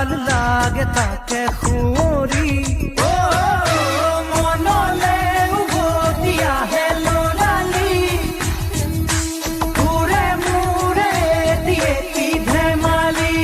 ভাল লাগে তাকে সুঁৱৰি মনলে উভতি আহে ল'ৰালি ঘূৰে মূৰে দিয়ে কি ধেমালি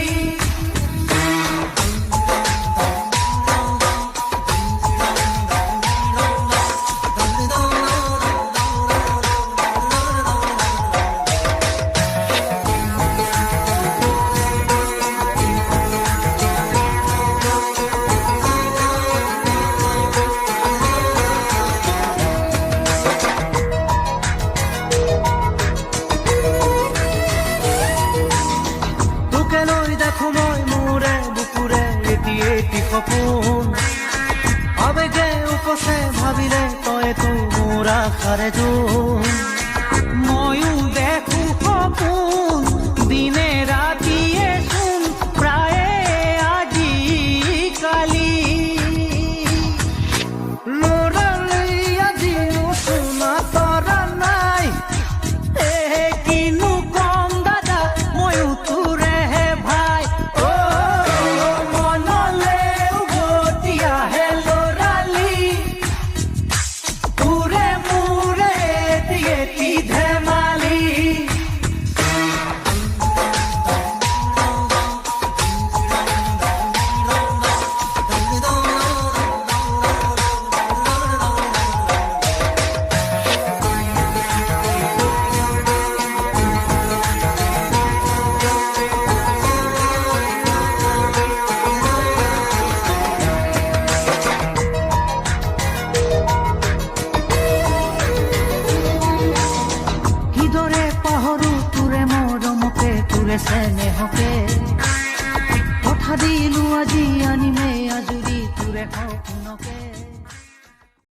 দেখো মই মোৰে বুকুৰে এটি সপোন আবেগে উপচে ভাবিলে তইতো মোৰ আশাৰে জোন ময়ো দেখো সপোন দিনে ৰাতিয়ে চোন প্ৰায়ে আজিকালি ল'ৰালি আজিও শুনা তৰা নাই কিনো কম দাদা ময়ো তোৰে চেনেহকে কথা দিলো আজি আনিমে আজৰি তোৰে সপোনকে